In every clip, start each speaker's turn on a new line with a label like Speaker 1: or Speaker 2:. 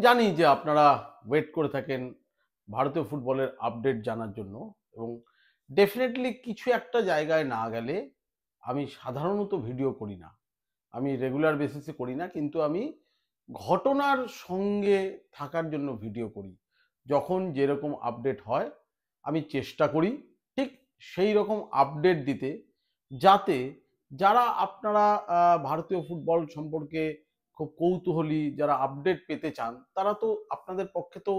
Speaker 1: জানি যে আপনারা ওয়েট করে থাকেন ভারতীয় ফুটবলের আপডেট জানার জন্য এবং ডেফিনেটলি কিছু একটা জায়গায় না গেলে আমি সাধারণত ভিডিও করি না। আমি রেগুলার বেসিসে করি না, কিন্তু আমি ঘটনার সঙ্গে থাকার জন্য ভিডিও করি। যখন যেরকম আপডেট হয় আমি চেষ্টা করি ঠিক সেই রকম আপডেট দিতে, যাতে যারা আপনারা ভারতীয় ফুটবল সম্পর্কে খুব কৌতূহলী, যারা আপডেট পেতে চান, তারা তো আপনাদের পক্ষে তো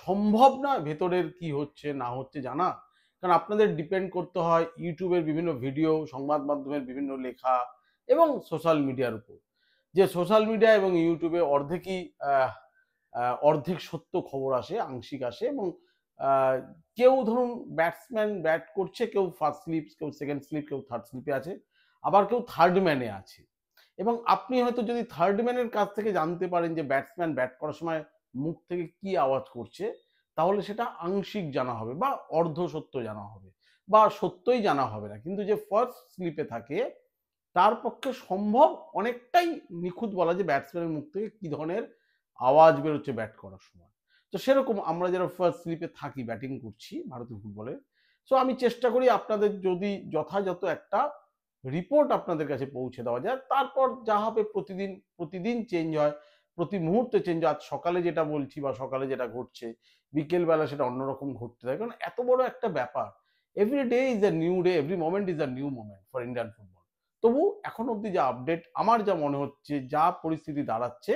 Speaker 1: সম্ভব না ভেতরের কি হচ্ছে না হচ্ছে জানা। কারণ আপনাদের ডিপেন্ড করতে হয় ইউটিউবের বিভিন্ন ভিডিও, সংবাদ মাধ্যমের বিভিন্ন লেখা এবং সোশ্যাল মিডিয়ার উপর। যে সোশ্যাল মিডিয়া এবং ইউটিউবে অর্ধেকই অর্ধেক সত্য খবর আসে, আংশিক আসে এবং আহ, কেউ ধরুন ব্যাটসম্যান ব্যাট করছে, কেউ ফার্স্ট স্লিপ, কেউ সেকেন্ড স্লিপ, কেউ থার্ড স্লিপে আছে, আবার কেউ থার্ড ম্যানে আছে। এবং আপনি হয়তো যদি থার্ড ম্যানের কাছ থেকে জানতে পারেন যে ব্যাটসম্যান ব্যাট করার সময় মুখ থেকে কি আওয়াজ করছে, তাহলে সেটা আংশিক জানা হবে বা অর্ধ সত্য জানা হবে বা সত্যই জানা হবে না। কিন্তু যে ফার্স্ট স্লিপে থাকে তার পক্ষে সম্ভব অনেকটাই নিখুঁত বলা যে ব্যাটসম্যানের মুখ থেকে কি ধরনের আওয়াজ বেরোচ্ছে ব্যাট করার সময়। তো সেরকম আমরা যারা ফার্স্ট স্লিপে থাকি, ব্যাটিং করছি ভারতীয় ফুটবলে, সো আমি চেষ্টা করি আপনাদের যদি যথাযথ একটা রিপোর্ট আপনাদের কাছে পৌঁছে দেওয়া যায়। তারপর যা হবে প্রতিদিন প্রতিদিন চেঞ্জ হয়, প্রতি মুহূর্তে চেঞ্জ হয়। আজ সকালে যেটা বলছি বা সকালে যেটা ঘটছে, বিকেলবেলা সেটা অন্যরকম ঘটতে থাকে, কারণ এত বড় একটা ব্যাপার। Every day is a new day, every moment is a new moment for Indian football. তবু এখন অবধি যা আপডেট আমার যা মনে হচ্ছে, যা পরিস্থিতি দাঁড়াচ্ছে,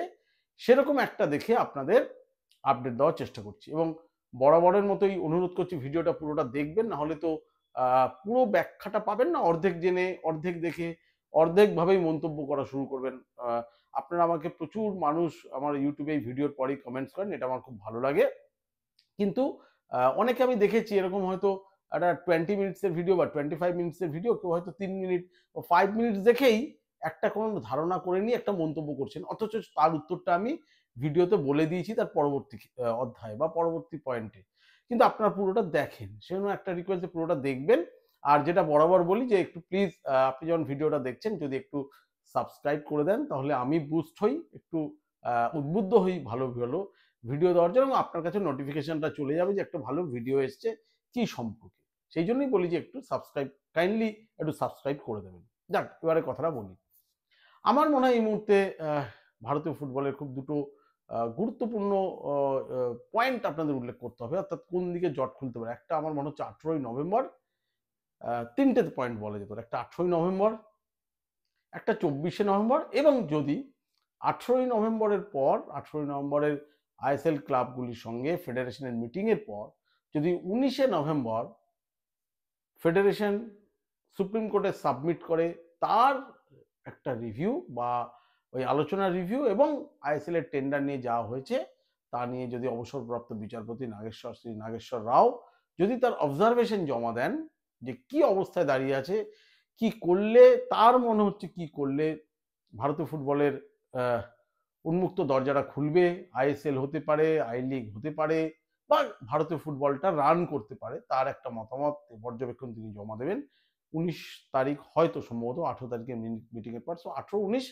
Speaker 1: সেরকম একটা দেখে আপনাদের আপডেট দেওয়ার চেষ্টা করছি। এবং বরাবরের মতোই অনুরোধ করছি ভিডিওটা পুরোটা দেখবেন, না হলে তো পুরো ব্যাখ্যাটা পাবেন না। অর্ধেক জেনে, অর্ধেক দেখে, অর্ধেক ভাবেই মন্তব্য করা শুরু করবেন। আপনারা আমাকে প্রচুর মানুষ আমার ইউটিউবে এই ভিডিওর পরেই কমেন্টস করেন, এটা আমার খুব ভালো লাগে। কিন্তু অনেকে আমি দেখেছি এরকম হয়তো একটা 20 মিনিটসের ভিডিও বা 25 মিনিটসের ভিডিও, কেউ হয়তো 3 মিনিট ও 5 মিনিটস দেখেই একটা কোনো ধারণা করে নিয়ে একটা মন্তব্য করছেন, অথচ তার উত্তরটা আমি ভিডিওতে বলে দিয়েছি তার পরবর্তী অধ্যায়ে বা পরবর্তী পয়েন্টে। কিন্তু আপনারা পুরোটা দেখেন, সেজন্য একটা রিকোয়েস্ট যে পুরোটা দেখবেন। আর যেটা বরাবর বলি যে একটু প্লিজ আপনি যখন ভিডিওটা দেখছেন যদি একটু সাবস্ক্রাইব করে দেন, তাহলে আমি বুস্ট হই, একটু উদ্বুদ্ধ হই ভালো ভালো ভিডিও দেওয়ার জন্য, এবং আপনার কাছে নোটিফিকেশনটা চলে যাবে যে একটা ভালো ভিডিও এসছে কি সম্পর্কে। সেই জন্যই বলি যে একটু সাবস্ক্রাইব, কাইন্ডলি একটু সাবস্ক্রাইব করে দেবেন। যাক, এবারে কথাটা বলি। আমার মনে হয় এই মুহূর্তে ভারতীয় ফুটবলের খুব দুটো গুরুত্বপূর্ণ পয়েন্ট আপনাদের উল্লেখ করতে হবে, অর্থাৎ কোন দিকে জট খুলতে পারে। একটা আমার মনে হচ্ছে 18ই নভেম্বর, তিনটে পয়েন্ট বলা যেত। একটা 18ই নভেম্বর, একটা 24শে নভেম্বর, এবং যদি 18ই নভেম্বরের পর, 18ই নভেম্বরের আইএসএল ক্লাবগুলির সঙ্গে ফেডারেশনের মিটিংয়ের পর যদি 19শে নভেম্বর ফেডারেশন সুপ্রিম কোর্টে সাবমিট করে তার একটা রিভিউ বা ওই আলোচনার রিভিউ এবং আইএসএল এর টেন্ডার নিয়ে যাওয়া হয়েছে তা নিয়ে যদি অবসরপ্রাপ্ত বিচারপতি শ্রী নাগেশ্বর রাও যদি তার অবজারভেশন জমা দেন যে কি অবস্থায় দাঁড়িয়ে আছে, কি করলে তার মনে হচ্ছে কি করলে ভারতীয় ফুটবলের উন্মুক্ত দরজাটা খুলবে, আইএসএল হতে পারে, আই লিগ হতে পারে, বা ভারতীয় ফুটবলটা রান করতে পারে, তার একটা মতামত পর্যবেক্ষণ তিনি জমা দেবেন 19 তারিখ, হয়তো সম্ভবত 18 তারিখের মিটিং এর পর। সো 18, 19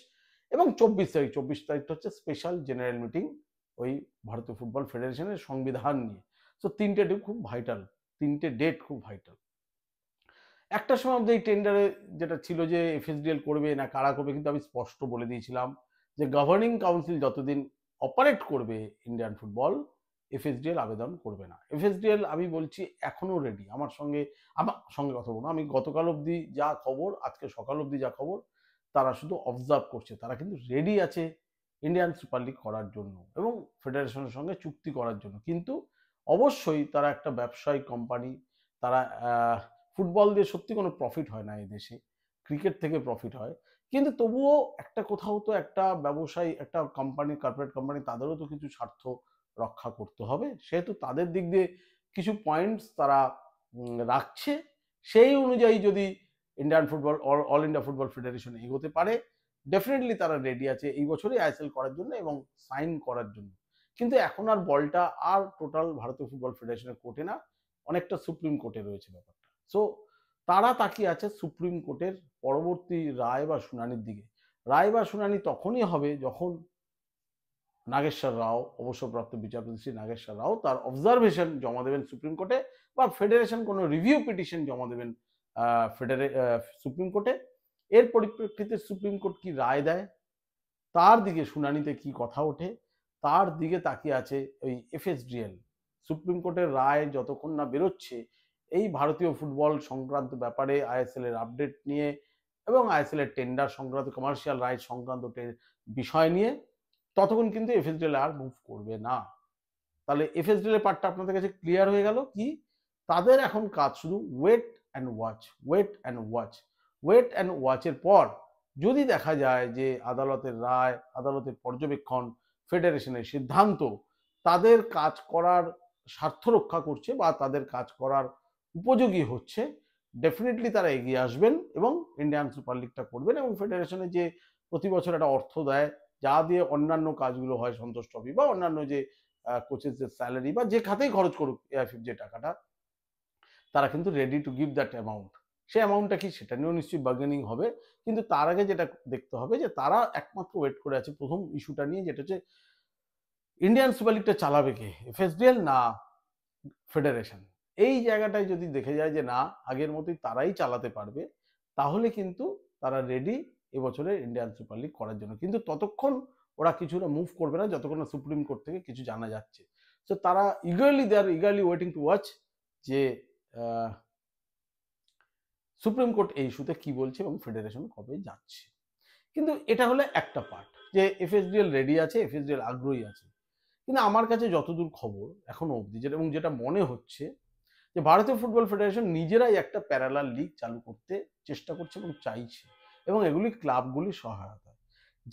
Speaker 1: এবং 24 তারিখ, 24 তারিখটা হচ্ছে স্পেশাল জেনারেল মিটিং ওই ভারতীয় ফুটবল ফেডারেশনের সংবিধান নিয়ে। সো তিনটে ডেট খুব ভাইটাল, তিনটে ডেট খুব ভাইটাল। একটা সময় অব্দি এই টেন্ডারে যেটা ছিল যে এফএসডিএল করবে না কারা করবে, কিন্তু আমি স্পষ্ট বলে দিয়েছিলাম যে গভর্নিং কাউন্সিল যতদিন অপারেট করবে ইন্ডিয়ান ফুটবল, এফএসডিএল আবেদন করবে না। এফএসডিএল আমি বলছি এখনো রেডি। আমার সঙ্গে কথা বলুন, আমি গতকাল অবধি যা খবর, আজকে সকাল অবধি যা খবর, তারা শুধু অবজার্ভ করছে, তারা কিন্তু রেডি আছে ইন্ডিয়ান সুপার লিগ করার জন্য এবং ফেডারেশনের সঙ্গে চুক্তি করার জন্য। কিন্তু অবশ্যই তারা একটা ব্যবসায়িক কোম্পানি, তারা ফুটবল দিয়ে সত্যি কোনো প্রফিট হয় না এই দেশে, ক্রিকেট থেকে প্রফিট হয়। কিন্তু তবুও একটা কোথাও তো একটা ব্যবসায়ী, একটা কোম্পানি, কর্পোরেট কোম্পানি, তাদেরও তো কিছু স্বার্থ রক্ষা করতে হবে। সেহেতু তাদের দিক দিয়ে কিছু পয়েন্টস তারা রাখছে। সেই অনুযায়ী যদি Indian football, all India football federation এগোতে পারে, ডেফিনেটলি তারা রেডি আছে এই বছরই আইএসএল করার জন্য এবং সাইন করার জন্য। কিন্তু এখন আর বলটা আর টোটাল ভারতীয় ফুটবল ফেডারেশনের কোর্টে না, অনেকটা সুপ্রিম কোর্টে রয়েছে ব্যাপারটা। সো তারা তাকিয়ে আছে সুপ্রিম কোর্টের পরবর্তী রায় বা শুনানির দিকে। রায় বা শুনানি তখনই হবে যখন নাগেশ্বর রাও, অবসরপ্রাপ্ত বিচারপতি শ্রী নাগেশ্বর রাও তার অবজারভেশন জমা দেবেন সুপ্রিম কোর্টে, বা ফেডারেশন কোনো রিভিউ পিটিশন জমা দেবেন সুপ্রিম কোর্টে। এর পরিপ্রেক্ষিতে সুপ্রিম কোর্ট কি রায় দেয়, তার দিকে শুনানিতে কি কথা ওঠে, তার দিকে তাকিয়ে আছে ওই এফএসডিএল। সুপ্রিম কোর্টের রায় যতক্ষণ না বেরোচ্ছে এই ভারতীয় ফুটবল সংক্রান্ত ব্যাপারে, আইএসএল এর আপডেট নিয়ে এবং আইএসএল এর টেন্ডার সংক্রান্ত, কমার্শিয়াল রাইট সংক্রান্ত বিষয় নিয়ে, ততক্ষণ কিন্তু এফএসডিএল আর মুভ করবে না। তাহলে এফএসডিএল এর পার্টটা আপনাদের কাছে ক্লিয়ার হয়ে গেল কি তাদের এখন কাজ শুধু wait and watch, wait and watch, wait and ওয়াচের পর যদি দেখা যায় যে আদালতের রায়, আদালতের পর্যবেক্ষণ, ফেডারেশনের সিদ্ধান্ত তাদের কাজ করার স্বার্থ রক্ষা করছে বা তাদের কাজ করার উপযোগী হচ্ছে, ডেফিনেটলি তারা এগিয়ে আসবেন এবং ইন্ডিয়ান সুপার লিগটা করবেন। এবং ফেডারেশনে যে প্রতি বছর একটা অর্থ দেয়, যা দিয়ে অন্যান্য কাজগুলো হয়, সন্তোষ ট্রফি বা অন্যান্য যে কোচেসদের স্যালারি বা যে খাতেই খরচ করুক এআইএফএফ যে টাকাটা, তারা কিন্তু ready to give that amount. সেই অ্যামাউন্টটা কি সেটা নিয়েও নিশ্চয়ই বার্গেনিং হবে, কিন্তু তার আগে যেটা দেখতে হবে যে তারা একমাত্র ওয়েট করে আছে প্রথম ইস্যুটা নিয়ে, যেটা হচ্ছে ইন্ডিয়ান সুপার লিগটা চালাবে কে, এফএসডিএল না ফেডারেশন। এই জায়গাটায় যদি দেখে যায় যে না আগের মতোই তারাই চালাতে পারবে, তাহলে কিন্তু তারা রেডি এবছরের ইন্ডিয়ান সুপার লিগ করার জন্য। কিন্তু ততক্ষণ ওরা কিছুটা মুভ করবে না যতক্ষণ না সুপ্রিম কোর্ট থেকে কিছু জানা যাচ্ছে। সো তারা দে আর ইগারলি ওয়েটিং টু ওয়াচ যে সুপ্রিম কোর্ট এই ইস্যুতে কি বলছে এবং ফেডারেশন কবে যাচ্ছে। কিন্তু এটা হলো একটা পার্ট যে এফএসডিএল রেডি আছে, এফএসডিএল আগ্রহী আছে। কিন্তু আমার কাছে যতদূর খবর এখনো অবধি, যেটা এবং যেটা মনে হচ্ছে যে ভারতীয় ফুটবল ফেডারেশন নিজেরাই একটা প্যারালাল লিগ চালু করতে চেষ্টা করছে এবং চাইছে, এবং এগুলি ক্লাবগুলি সহায়তা।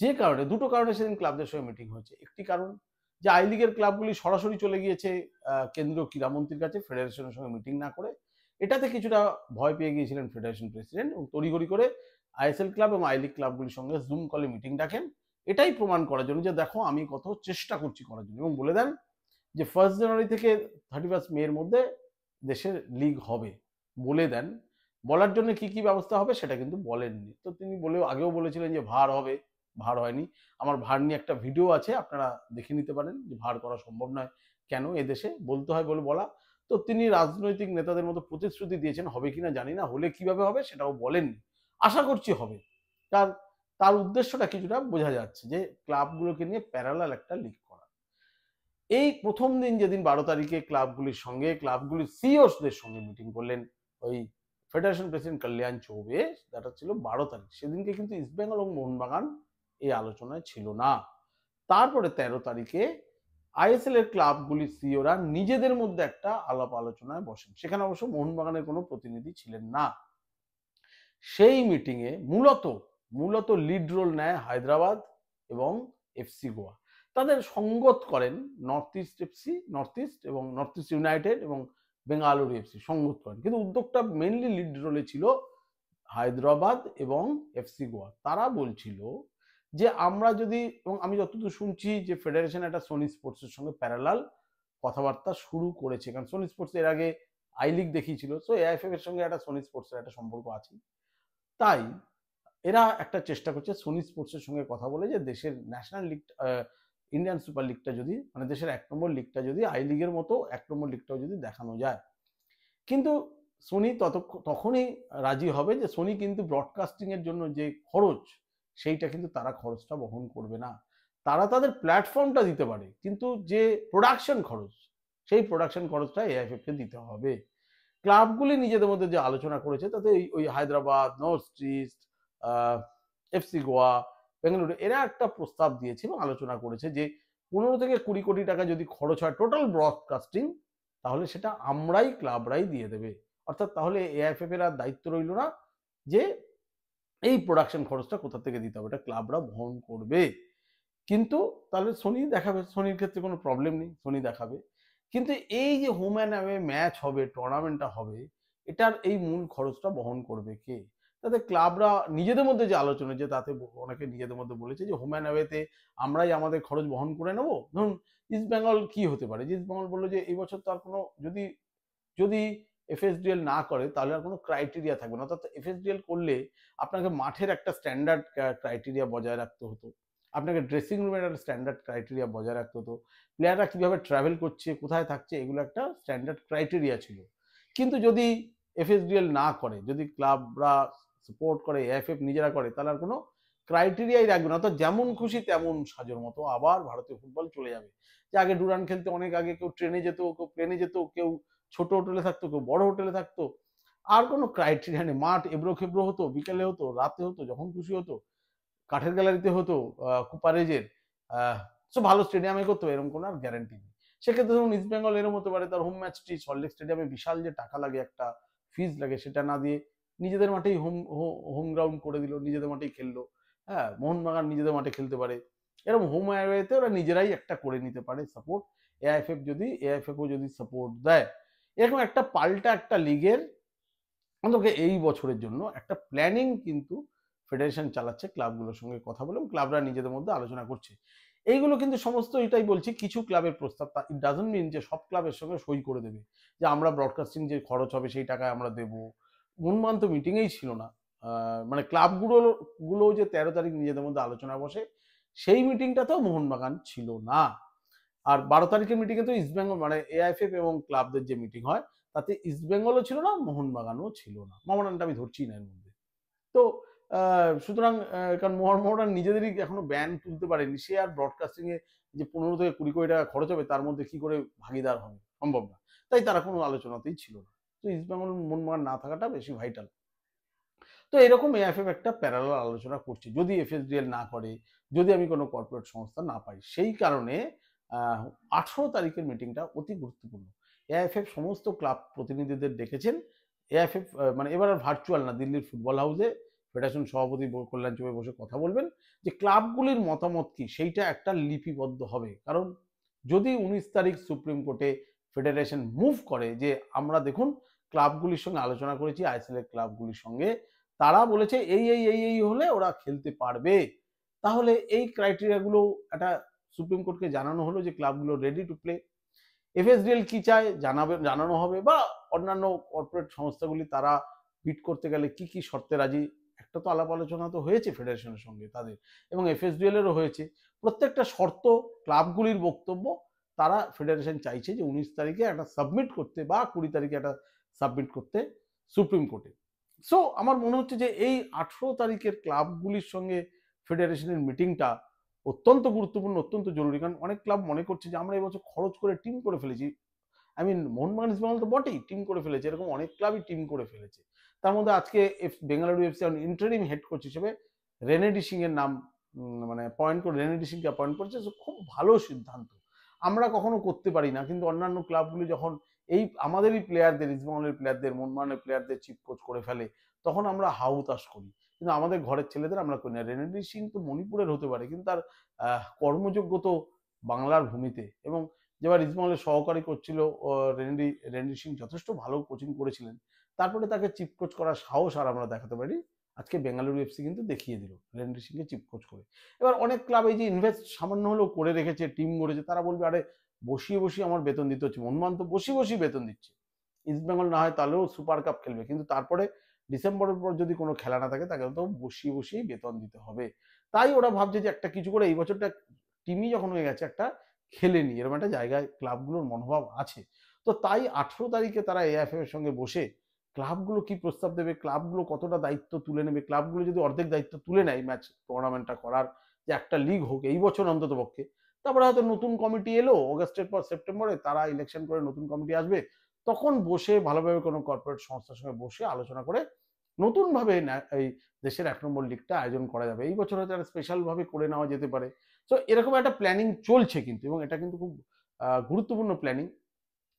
Speaker 1: যে কারণে দুটো কারণে সেদিন ক্লাবদের সঙ্গে মিটিং হয়েছে। একটি কারণ যে আই লিগের ক্লাবগুলি সরাসরি চলে গিয়েছে কেন্দ্রীয় ক্রীড়ামন্ত্রীর কাছে ফেডারেশনের সঙ্গে মিটিং না করে। এটাতে কিছুটা ভয় পেয়ে গিয়েছিলেন ফেডারেশন প্রেসিডেন্ট এবং তড়িঘড়ি করে আইএসএল ক্লাব এবং আই লিগ ক্লাবগুলির সঙ্গে জুম কলে মিটিং ডাকেন, এটাই প্রমাণ করার জন্য যে দেখো আমি কত চেষ্টা করছি করার জন্য, এবং বলে দেন যে 1 জানুয়ারি থেকে 31 মের মধ্যে দেশের লিগ হবে বলে দেন। বলার জন্য কি কি ব্যবস্থা হবে সেটা কিন্তু বলেননি। তো তিনি আগেও বলেছিলেন যে ভার হবে, ভার হয়নি। আমার ভার নিয়ে একটা ভিডিও আছে, আপনারা দেখে নিতে পারেন যে ভার করা সম্ভব নয় কেন, এদেশে বলতে হয় বলে বলা। তো তিনি রাজনৈতিক নেতাদের মতো প্রতিশ্রুতি দিয়েছেন, হবে কিনা জানি না, হলে কিভাবে হবে সেটাও বলেননি। আশা করছি হবে। তার তার উদ্দেশ্যটা কিছুটা বোঝা যাচ্ছে যে ক্লাবগুলোকে নিয়ে প্যারালাল একটা লিগ করা। এই প্রথম দিন যেদিন 12 তারিখে ক্লাবগুলির সঙ্গে, ক্লাবগুলির সিইওসদের সঙ্গে মিটিং করলেন ওই ফেডারেশন প্রেসিডেন্ট কল্যাণ চৌবে, যেটা ছিল 12 তারিখ, সেদিনকে কিন্তু ইস্টবেঙ্গল এবং মোহনবাগান এই আলোচনায় ছিল না। তারপরে 13 তারিখে আইএসএল এর ক্লাবগুলির সিইওরা নিজেদের মধ্যে একটা আলাপ আলোচনায় বসেন, সেখানে অবশ্য মোহনবাগানের কোনো প্রতিনিধি ছিলেন না। সেই মিটিংয়ে মূলত লিড রোল নেয় হায়দ্রাবাদ এবং এফসি গোয়া। তাদের সঙ্গত করেন north east FC, north east এবং নর্থ ইস্ট ইউনাইটেড এবং বেঙ্গালুরু এফসি সঙ্গত করেন, কিন্তু উদ্যোগটা মেনলি লিড রোলে ছিল হায়দ্রাবাদ এবং এফসি গোয়া। তারা বলছিল যে আমরা যদি, এবং আমি যতদূর শুনছি যে ফেডারেশন একটা সোনি স্পোর্টসের সঙ্গে প্যারালাল কথাবার্তা শুরু করেছে, কারণ সোনি স্পোর্টস এর আগে আই লিগ দেখিয়েছিল, সো এআইএফএফ এর সঙ্গে একটা সোনি স্পোর্টসের একটা সম্পর্ক আছে। তাই এরা একটা চেষ্টা করছে সোনি স্পোর্টসের সঙ্গে কথা বলে যে দেশের ন্যাশনাল লিগ, ইন্ডিয়ান সুপার লিগটা যদি, মানে দেশের 1 নম্বর লিগটা যদি আই লিগের মতো 1 নম্বর লিগটাও যদি দেখানো যায়। কিন্তু সোনি তখনই রাজি হবে যে সোনি কিন্তু ব্রডকাস্টিং এর জন্য যে খরচ, সেইটা কিন্তু তারা খরচটা বহন করবে না। তারা তাদের প্ল্যাটফর্মটা দিতে পারে, কিন্তু যে প্রোডাকশন খরচ, সেই প্রোডাকশন খরচটা এআইএফএফ কে দিতে হবে। ক্লাবগুলি নিজেদের মধ্যে যে আলোচনা করেছে তাতে ওই Hyderabad, north east, FC Goa, Bengaluru, এরা একটা প্রস্তাব দিয়েছে এবং আলোচনা করেছে যে 15 থেকে 20 কোটি টাকা যদি খরচ হয় টোটাল ব্রডকাস্টিং, তাহলে সেটা আমরাই ক্লাবরাই দিয়ে দেবে। অর্থাৎ তাহলে এআইএফএফ এর আর দায়িত্ব রইল না যে এই প্রোডাকশন খরচটা কোথা থেকে দিতে হবে, এটা ক্লাবরা বহন করবে। কিন্তু তাহলে সোনি দেখাবে, সোনির ক্ষেত্রে কোনো প্রবলেম নেই, সোনি দেখাবে। কিন্তু এই যে হোম অ্যান্ড অ্যাওয়ে ম্যাচ হবে, টুর্নামেন্টটা হবে, এটার এই মূল খরচটা বহন করবে কে? তাতে ক্লাবরা নিজেদের মধ্যে যে আলোচনা, যে তাতে অনেকে নিজেদের মধ্যে বলেছে যে হোম অ্যান্ড অ্যাওয়েতে আমরাই আমাদের খরচ বহন করে নেব। ধরুন ইস্ট বেঙ্গল কি হতে পারে, ইস্ট বেঙ্গল বললো যে এই বছর তো আর কোনো, যদি এফএসডিএল না করে তাহলে আর কোনো ক্রাইটেরিয়া থাকবে না। অর্থাৎ এফএসডিএল করলে আপনাকে মাঠের একটা স্ট্যান্ডার্ড ক্রাইটেরিয়া বজায় রাখতে হতো, আপনাকে ড্রেসিং রুমের একটা স্ট্যান্ডার্ড ক্রাইটেরিয়া বজায় রাখতে হতো, প্লেয়াররা কীভাবে ট্রাভেল করছে, কোথায় থাকছে, এগুলো একটা স্ট্যান্ডার্ড ক্রাইটেরিয়া ছিল। কিন্তু যদি এফএসডিএল না করে, যদি ক্লাবরা সাপোর্ট করে, এআইএফএফ নিজেরা করে, তাহলে আর কোনো ক্রাইটেরিয়াই রাখবে না। তো যেমন খুশি তেমন সাজোর মতো আবার ভারতীয় ফুটবল চলে যাবে। যে আগে ডুরান্ড খেলতে অনেক আগে কেউ ট্রেনে যেত, কেউ প্লেনে যেত, কেউ ছোট হোটেলে থাকতো, কেউ বড় হোটেলে থাকতো। আর কোনো ক্রাইটেরিয়া নেই। মাঠ এবড়ো খেবড়ো হতো, বিকেলে হতো, রাতে হতো, যখন খুশি হতো। কাঠের গ্যালারিতে হতো, কুপারেজের, সব ভালো স্টেডিয়ামে করতো, এরকম কোনো আর গ্যারান্টি নেই। সেক্ষেত্রে ধরুন ইস্ট বেঙ্গল এরকম হতে পারে, তার হোম ম্যাচটি সল্টলেক স্টেডিয়ামে বিশাল যে টাকা লাগে, একটা ফিজ লাগে, সেটা না দিয়ে নিজেদের মাঠেই হোম গ্রাউন্ড করে দিল, নিজেদের মাঠেই খেললো। হ্যাঁ, মোহনবাগান নিজেদের মাঠে খেলতে পারে। এরকম হোম অ্যাওয়েতে ওরা নিজেরাই একটা করে নিতে পারে সাপোর্ট। এআইএফএফও যদি সাপোর্ট দেয়, এরকম একটা পাল্টা একটা লিগের অন্তত এই বছরের জন্য একটা প্ল্যানিং কিন্তু ফেডারেশন চালাচ্ছে, ক্লাবগুলোর সঙ্গে কথা বলে, ক্লাবরা নিজেদের মধ্যে আলোচনা করছে। এইগুলো কিন্তু সমস্ত, এটাই বলছি, কিছু ক্লাবের প্রস্তাব। ইট ডাজন্ট মিন যে সব ক্লাবের সঙ্গে সই করে দেবে, যে আমরা ব্রডকাস্টিং যে খরচ হবে সেই টাকায় আমরা দেবো। মোহনবাগান তো মিটিংয়েই ছিল না। মানে ক্লাবগুলো যে 13 তারিখ নিজেদের মধ্যে আলোচনা বসে, সেই মিটিংটাতেও মোহনবাগান ছিল না। আর 12 তারিখের মিটিংয়ে তো ইস্টবেঙ্গল, মানে এআইএফএফ এবং ক্লাবদের যে মিটিং হয়, তাতে ইস্টবেঙ্গলও ছিল না, মোহনবাগানও ছিল না। মোহামেডানটা আমি ধরছি না এর মধ্যে। তো সুতরাং কারণ মোহামেডান নিজেদেরই এখনো ব্যান তুলতে পারেনি, সে আর ব্রডকাস্টিং এ যে 15 থেকে 20 কোটি টাকা খরচ হবে, তার মধ্যে কি করে ভাগিদার হবে, সম্ভব না। তাই তারা কোনো আলোচনাতেই ছিল না। তো ইস্টবেঙ্গল মোহনবাগান না থাকাটা বেশি ভাইটাল। তো এরকম এআইএফএফ একটা প্যারালাল আলোচনা করছে, যদি এফএসডিএল না করে, যদি আমি কোনো কর্পোরেট সংস্থা না পাই। সেই কারণে 18 তারিখের মিটিংটা অতি গুরুত্বপূর্ণ। এআইএফএফ সমস্ত ক্লাব প্রতিনিধিদের ডেকেছেন। এআইএফএফ মানে এবার আর ভার্চুয়াল না, দিল্লির ফুটবল হাউসে ফেডারেশন সভাপতি কল্যাণ চৌবে বসে কথা বলবেন, যে ক্লাবগুলির মতামত কি, সেইটা একটা লিপিবদ্ধ হবে। কারণ যদি 19 তারিখ সুপ্রিম কোর্টে ফেডারেশন মুভ করে যে আমরা দেখুন ক্লাবগুলির সঙ্গে আলোচনা করেছি, আইএসএল ক্লাবগুলির সঙ্গে, তারা বলেছে এই হলে ওরা খেলতে পারবে, তাহলে এই ক্রাইটেরিয়াগুলো একটা সুপ্রিম কোর্টকে জানানো হলো যে ক্লাবগুলো রেডি টু প্লে। এফএসডিএল কি চায় জানানো হবে, বা অন্যান্য কর্পোরেট সংস্থাগুলি তারা বিট করতে গেলে কি কি শর্তে রাজি। একটা তো আলাপ আলোচনা তো হয়েছে ফেডারেশনের সঙ্গে তাদের, এবং এফএসডিএল এরও হয়েছে। প্রত্যেকটা শর্ত, ক্লাবগুলির বক্তব্য, তারা ফেডারেশন চাইছে যে 19 তারিখে একটা সাবমিট করতে, বা 20 তারিখে একটা সাবমিট করতে সুপ্রিম কোর্টে। সো আমার মনে হচ্ছে যে এই 18 তারিখের ক্লাবগুলির সঙ্গে ফেডারেশনের মিটিংটা অত্যন্ত গুরুত্বপূর্ণ, অত্যন্ত জরুরি। কারণ অনেক ক্লাব মনে করছে যে আমরা এবছর খরচ করে টিম করে ফেলেছি। আই মিন মোহনবাগান ইস্টবেঙ্গল তো বটেই টিম করে ফেলেছে, এরকম অনেক ক্লাবই টিম করে ফেলেছে। তার মধ্যে আজকে Bengaluru FC interim head coach হিসেবে রেনেডি সিং এর নাম মানে পয়েন্ট করে, রেনেডি সিংকে অ্যাপয়েন্ট করেছে। খুব ভালো সিদ্ধান্ত। আমরা কখনো করতে পারি না, কিন্তু অন্যান্য ক্লাবগুলি যখন এই আমাদেরই প্লেয়ারদের, ইস্টবেঙ্গলের প্লেয়ারদের, মোহনবাগানের প্লেয়ারদের চিফ কোচ করে ফেলে, তখন আমরা হাউতাশ করি। কিন্তু আমাদের ঘরের ছেলেদের আমরা করি না। রেনেডি সিং তো মণিপুরের হতে পারে, কিন্তু তার কর্মযোগ্য তো বাংলার ভূমিতে। এবং যেবার ইস্টবেঙ্গলের সহকারী করছিল রেনেডি সিং যথেষ্ট ভালো কোচিং করেছিলেন, তারপরে তাকে চিফ কোচ করার সাহস আর আমরা দেখাতে পারি। আজকে বেঙ্গালুরু এফসি কিন্তু দেখিয়ে দিল রেনেডি সিংকে চিফ কোচ করে। এবার অনেক ক্লাব এই যে ইনভেস্ট সামান্য হলেও করে রেখেছে, টিম গড়েছে, তারা বলবে আরে বসিয়ে বসিয়ে আমার বেতন দিতে হচ্ছে। মোহনবাগান তো বসিয়ে বসিয়ে বেতন দিচ্ছে। ইস্টবেঙ্গল না হয় তাহলেও সুপার কাপ খেলবে, কিন্তু তারপরে ডিসেম্বরের পর যদি কোনো খেলা না থাকে, তাকে তো বসিয়ে বসিয়েই বেতন দিতে হবে। তাই ওরা ভাবছে যে একটা কিছু করে এই বছরটা টিমই যখন হয়ে গেছে, একটা খেলে নি, এরকম একটা জায়গায় ক্লাবগুলোর মনোভাব আছে। তো তাই 18 তারিখে তারা এআইএফএফ এর সঙ্গে বসে ক্লাবগুলো কি প্রস্তাব দেবে, ক্লাবগুলো কতটা দায়িত্ব তুলে নেবে, ক্লাবগুলো যদি অর্ধেক দায়িত্ব তুলে নেয় ম্যাচ টুর্নামেন্টটা করার, যে একটা লিগ হোক এই বছর অন্তত পক্ষে, তারপরে হয়তো নতুন কমিটি এলো অগাস্টের পর সেপ্টেম্বরে, তারা ইলেকশন করে নতুন কমিটি আসবে, তখন বসে ভালোভাবে কোনো কর্পোরেট সংস্থার সঙ্গে বসে আলোচনা করে নতুনভাবে এই দেশের 1 নম্বর লিগটা আয়োজন করা যাবে। এই বছর হয়তো একটা স্পেশাল ভাবে করে নেওয়া যেতে পারে। তো এরকম একটা প্ল্যানিং চলছে কিন্তু, এবং এটা কিন্তু খুব গুরুত্বপূর্ণ প্ল্যানিং,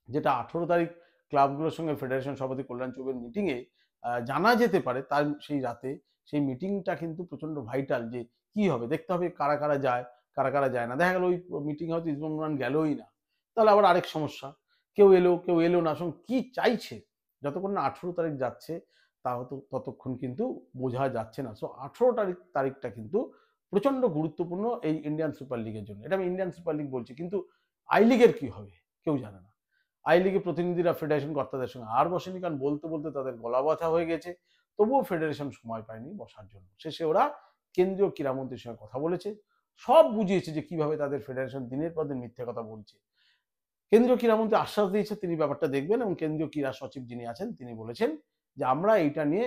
Speaker 1: যেটা 18 তারিখ ক্লাবগুলোর সঙ্গে ফেডারেশন সভাপতি কল্যাণ চৌবের মিটিংয়ে জানা যেতে পারে। তার সেই রাতে সেই মিটিংটা কিন্তু প্রচন্ড ভাইটাল, যে কি হবে দেখতে হবে, কারা কারা যায়, কারা কারা যায় না। দেখা গেল ওই মিটিং হয়তো ইস্টবেঙ্গল গেলই না, তাহলে আবার আরেক সমস্যা। কেউ এলো না, সঙ্গে কি চাইছে, যতক্ষণ না 18 তারিখ যাচ্ছে তা হয়তো ততক্ষণ কিন্তু বোঝা যাচ্ছে না। সো 18 তারিখটা কিন্তু প্রচন্ড গুরুত্বপূর্ণ এই ইন্ডিয়ান সুপার লিগের জন্য। এটা আমি ইন্ডিয়ান সুপার লিগ বলছি, কিন্তু আই লিগের কি হবে কেউ জানে না। আই লিগে প্রতিনিধিরা ফেডারেশন কর্তাদের সঙ্গে আর বসেনি, কারণ বলতে বলতে তাদের গলা ব্যথা হয়ে গেছে। তবুও ফেডারেশন সময় পায়নি বসার জন্য। শেষে ওরা কেন্দ্রীয় ক্রীড়ামন্ত্রীর সঙ্গে কথা বলেছে, সব বুঝিয়েছে যে কিভাবে তাদের ফেডারেশন দিনের পর দিন মিথ্যে কথা বলছে। কেন্দ্রীয় ক্রীড়ামন্ত্রী আশ্বাস দিয়েছে তিনি ব্যাপারটা দেখবেন, এবং কেন্দ্রীয় ক্রীড়া সচিব যিনি আছেন তিনি বলেছেন যে আমরা এইটা নিয়ে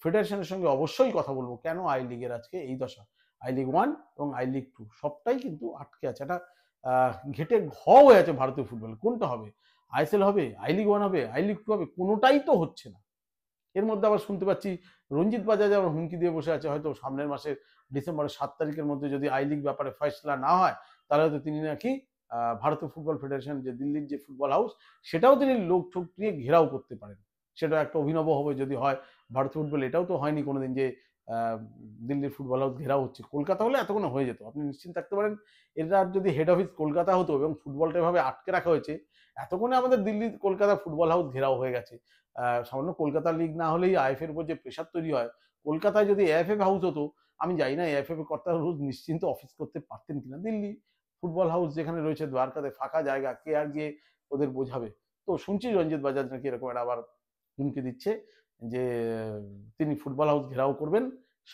Speaker 1: ফেডারেশনের সঙ্গে অবশ্যই কথা বলবো। কেন আই লিগের আজকে এই দশা? আই লিগ 1 এবং আই লিগ 2 সবটাই কিন্তু আটকে আছে। একটা ঘেটে ঘ হয়ে আছে ভারতীয় ফুটবল। কোনটা হবে? আইএসএল হবে, আই লিগ 1 হবে, আই লিগ 2 হবে, কোনোটাই তো হচ্ছে না। এর মধ্যে আবার শুনতে পাচ্ছি রঞ্জিত বাজাজ আবার হুমকি দিয়ে বসে আছে, হয়তো সামনের মাসের ডিসেম্বরের 7 তারিখের মধ্যে যদি আই লিগ ব্যাপারে ফয়সলা না হয় তাহলে হয়তো তিনি নাকি ভারতীয় ফুটবল ফেডারেশন যে দিল্লির যে ফুটবল হাউস সেটাও তিনি লোক ঠোক নিয়ে ঘেরাও করতে পারেন। সেটা একটা অভিনব হবে যদি হয়। ভারতীয় ফুটবল এটাও তো হয়নি কোনোদিন যে দিল্লির ফুটবল হাউস ঘেরাও হচ্ছে। কলকাতা হলে এতক্ষণে হয়ে যেত। আপনি নিশ্চিন্ত থাকতে পারেন এরা যদি হেড অফিস কলকাতা হতো এবং ফুটবলটা এভাবে আটকে রাখা হয়েছে, এতক্ষণে আমাদের দিল্লি কলকাতা ফুটবল হাউস ঘেরাও হয়ে গেছে। সামান্য কলকাতা লিগ না হলেই আইএফ এর উপর যে প্রেশার তৈরি হয়, কলকাতায় যদি এএফএফ হাউস হতো, আমি জানি না এএফএফ এর কর্তারা রোজ নিশ্চিন্ত অফিস করতে পারতেন কিনা। দিল্লি ফুটবল হাউস যেখানে রয়েছে দ্বারকাতে ফাঁকা জায়গা, কে আর গিয়ে ওদের বোঝাবে? তো শুনছি রঞ্জিত বাজাজ নাকি এরকম একটা আবার হুমকি দিচ্ছে যে তিনি ফুটবল হাউস ঘেরাও করবেন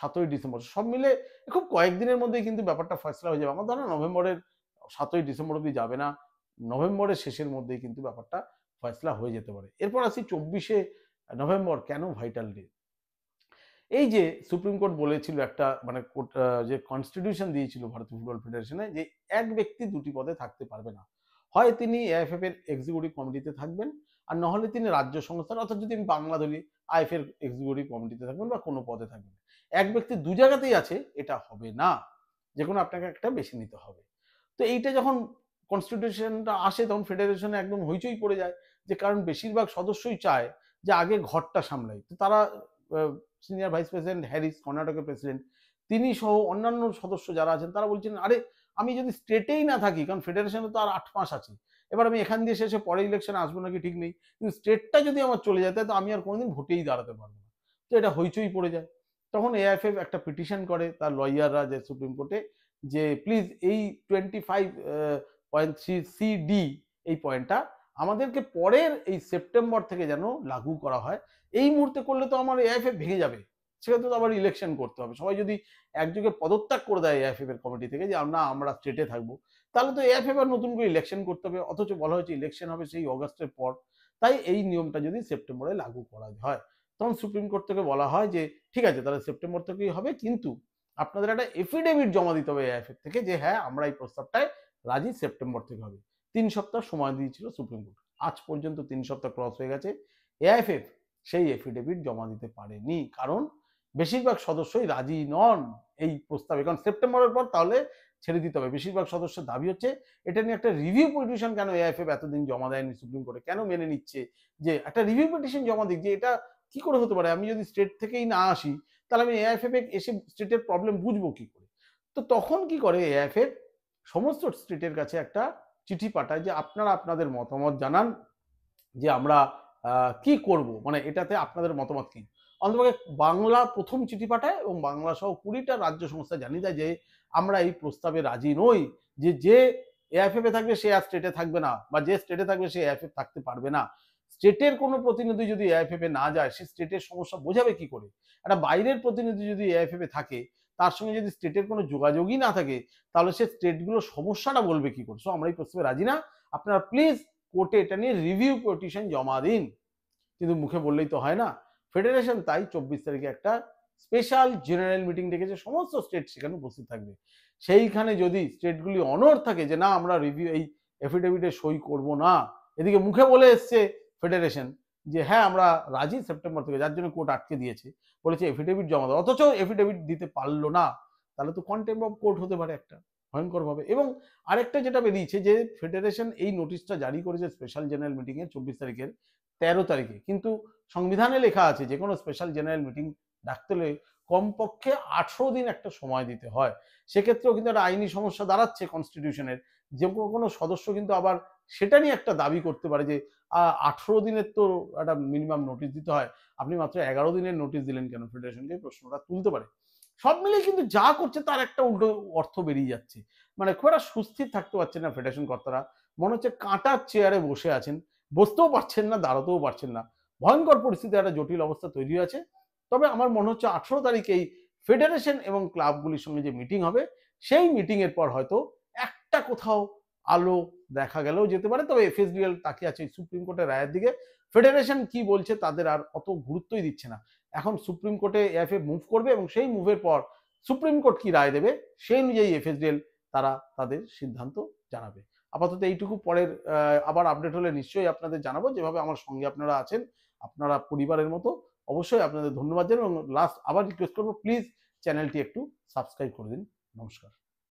Speaker 1: 7ই ডিসেম্বর। সব মিলে খুব কয়েকদিনের মধ্যেই কিন্তু ব্যাপারটা ফয়সলা হয়ে যাবে। আমার ধারণা নভেম্বরের 7ই ডিসেম্বর অব্দি যাবে না। নভেম্বরের শেষের মধ্যেই কিন্তু ব্যাপারটা ফয়সলা হয়ে যেতে পারে। এরপর আসি 24শে নভেম্বর কেন ভাইটাল ডে? এই যে সুপ্রিম কোর্ট বলেছিল একটা মানে যে কনস্টিটিউশন দিয়েছিল ভারতীয় ফুটবল ফেডারেশনে যে এক ব্যক্তি দুটি পদে থাকতে পারবে না। হয় তিনি এএফএফ এর এক্সিকিউটিভ কমিটিতে থাকবেন, আর না হলে তিনি রাজ্য সংস্থার, অর্থাৎ যদি আমি বাংলা ধরি আইএফ এর এক্সিকিউটিভ কমিটিতে থাকবেন বা কোনো পদে থাকবেন। এক ব্যক্তি দু জায়গাতেই আছে, এটা হবে না। যেকোনো আপনাকে একটা বেছে নিতে হবে। তো এইটা যখন কনস্টিটিউশনটা আসে তখন ফেডারেশনে একদম হইচই পড়ে যায়, যে কারণ বেশিরভাগ সদস্যই চায় যে আগে ঘরটা সামলাই। তো তারা সিনিয়র ভাইস প্রেসিডেন্ট হ্যারিস, কর্ণাটকের প্রেসিডেন্ট, তিনি সহ অন্যান্য সদস্য যারা আছেন তারা বলছেন আরে আমি যদি স্টেটেই না থাকি, কারণ ফেডারেশনে তো আর 8 মাস আছে, এবার আমি এখান দিয়ে শেষে পরে ইলেকশনে আসবো নাকি ঠিক নেই, কিন্তু স্টেটটা যদি আমার চলে যায় তো আমি আর কোনোদিন ভোটেই দাঁড়াতে পারবো না। তো এটা হইচই পড়ে যায়। তখন এআইএফএফ একটা পিটিশন করে তার লয়াররা যে সুপ্রিম কোর্টে, যে প্লিজ এই 25.3 এই পয়েন্টটা আমাদেরকে পরের এই সেপ্টেম্বর থেকে যেন লাগু করা হয়। এই মুহূর্তে করলে তো আমার এআইএফএফ ভেঙে যাবে, সেক্ষেত্রে তো আবার ইলেকশন করতে হবে। সবাই যদি একযোগে পদত্যাগ করে দেয় এআইএফএফ এর কমিটি থেকে যে না আমরা স্টেটে থাকবো, তাহলে তো এআইএফএফ আর নতুন করে ইলেকশন করতে হবে, অথচ বলা হয়েছে ইলেকশন হবে সেই অগাস্টের পর। তাই এই নিয়মটা যদি সেপ্টেম্বরে লাগু করা হয়, তখন সুপ্রিম কোর্ট থেকে বলা হয় যে ঠিক আছে তাহলে সেপ্টেম্বর থেকেই হবে, কিন্তু আপনাদের একটা এফিডেভিট জমা দিতে হবে এআইএফএফ থেকে যে হ্যাঁ আমরা এই প্রস্তাবটায় রাজি, সেপ্টেম্বর থেকে হবে। 3 সপ্তাহ সময় দিয়েছিল সুপ্রিম কোর্ট, আজ পর্যন্ত 3 সপ্তাহ ক্রস হয়ে গেছে, এআইএফএফ সেই এফিডেভিট জমা দিতে পারেনি, কারণ বেশিরভাগ সদস্যই রাজি নন এই প্রস্তাবে। কারণ সেপ্টেম্বরের পর তাহলে ছেড়ে দিতে হবে। বেশিরভাগ সদস্যের দাবি হচ্ছে এটা নিয়ে একটা রিভিউ পিটিশন কেন এআইএফএফ এতদিন জমা দেয়নি সুপ্রিম কোর্টে, কেন মেনে নিচ্ছে যে একটা রিভিউ পিটিশন জমা দিক, যে এটা কি করে হতে পারে, আমি যদি স্টেট থেকেই না আসি তাহলে আমি এআইএফএফ এসে স্টেটের প্রবলেম বুঝবো কি করে। তো তখন কি করে এআইএফএফ সমস্ত স্টেটের কাছে একটা চিঠি পাঠায় যে আপনারা আপনাদের মতামত জানান যে আমরা কি করব, মানে এটাতে আপনাদের মতামত কি। অন্ততপক্ষে বাংলা প্রথম চিঠি পাঠায় এবং বাংলা সহ 20টা রাজ্য সংস্থা জানিয়ে দেয় যে আমরা এই প্রস্তাবে রাজি নই, যে যে এআইএফএফ এ থাকবে সে আর স্টেটে থাকবে না, বা যে স্টেটে থাকবে সে এআইএফএফ থাকতে পারবে না। স্টেটের কোনো প্রতিনিধি যদি এআইএফএফ এ না যায় সে স্টেটের সমস্যা বোঝাবে কি করে? একটা বাইরের প্রতিনিধি যদি এআইএফএফ এ থাকে তার সঙ্গে যদি স্টেটের কোনো যোগাযোগই না থাকে তাহলে সে স্টেটগুলোর সমস্যাটা বলবে কি করে? সো আমরা এই প্রস্তাবে রাজি না, আপনারা প্লিজ কোর্টে এটা নিয়ে রিভিউ পিটিশন জমা দিন। কিন্তু মুখে বললেই তো হয় না। ফেডারেশন তাই 24 তারিখে একটা স্পেশাল জেনারেল মিটিং ডেকেছে, সমস্ত স্টেট সেখানে উপস্থিত থাকবে। সেইখানে যদি স্টেটগুলি অনড় থাকে যে না আমরা রিভিউ এই এফিডেভিটে সই করব না, এদিকে মুখে বলে এসছে ফেডারেশন যে হ্যাঁ আমরা রাজি সেপ্টেম্বর থেকে, যার জন্য কোর্ট আটকে দিয়েছে, বলেছে এফিডেভিট জমা দাও, অথচ এফিডেভিট দিতে পারলো না, তাহলে তো কন্টেম্প অফ কোর্ট হতে পারে একটা ভয়ঙ্করভাবে। এবং আরেকটা যেটা বেরিয়েছে যে ফেডারেশন এই নোটিশটা জারি করেছে স্পেশাল জেনারেল মিটিং এর 24 তারিখের 13 তারিখে, কিন্তু সংবিধানে লেখা আছে যে কোনো স্পেশাল জেনারেল মিটিং ডাকতে হলে কমপক্ষে 18 দিন একটা সময় দিতে হয়। সেক্ষেত্রেও কিন্তু একটা আইনি সমস্যা দাঁড়াচ্ছে কনস্টিটিউশনের, যে কোনো সদস্য কিন্তু আবার সেটা নিয়ে একটা দাবি করতে পারে যে 18 দিনের তো একটা মিনিমাম নোটিশ দিতে হয়, আপনি মাত্র 11 দিনের নোটিশ দিলেন কেন, ফেডারেশনকে প্রশ্নটা তুলতে পারে। সব মিলিয়ে কিন্তু যা করছে তার একটা উল্টো অর্থ বেরিয়ে যাচ্ছে, মানে খুব একটা সুস্থির থাকতে পারছে না ফেডারেশন কর্তারা, মনে হচ্ছে কাঁটার চেয়ারে বসে আছেন, বসতেও পারছেন না দাঁড়াতেও পারছেন না, ভয়ঙ্কর পরিস্থিতি, একটা জটিল অবস্থা তৈরি আছে। তবে আমার মনে হচ্ছে 18 তারিখে এই ফেডারেশন এবং ক্লাবগুলির সঙ্গে যে মিটিং হবে সেই মিটিংয়ের পর হয়তো একটা কোথাও আলো দেখা গেলেও যেতে পারে। তবে এফএসডিএল তাকিয়ে আছে সুপ্রিম কোর্টের রায়ের দিকে। ফেডারেশন কি বলছে তাদের আর অত গুরুত্বই দিচ্ছে না। এখন সুপ্রিম কোর্টে এআইএফএ মুভ করবে এবং সেই মুভের পর সুপ্রিম কোর্ট কি রায় দেবে সেই অনুযায়ী এফএসডিএল তারা তাদের সিদ্ধান্ত জানাবে। আপাতত এইটুকু, পরের আবার আপডেট হলে নিশ্চয়ই আপনাদের জানাবো। যেভাবে আমার সঙ্গে আপনারা আছেন, আপনারা পরিবারের মতো, অবশ্যই আপনাদের ধন্যবাদ জানাই এবং লাস্ট আবার রিকোয়েস্ট করবো, প্লিজ চ্যানেলটি একটু সাবস্ক্রাইব করে দিন। নমস্কার।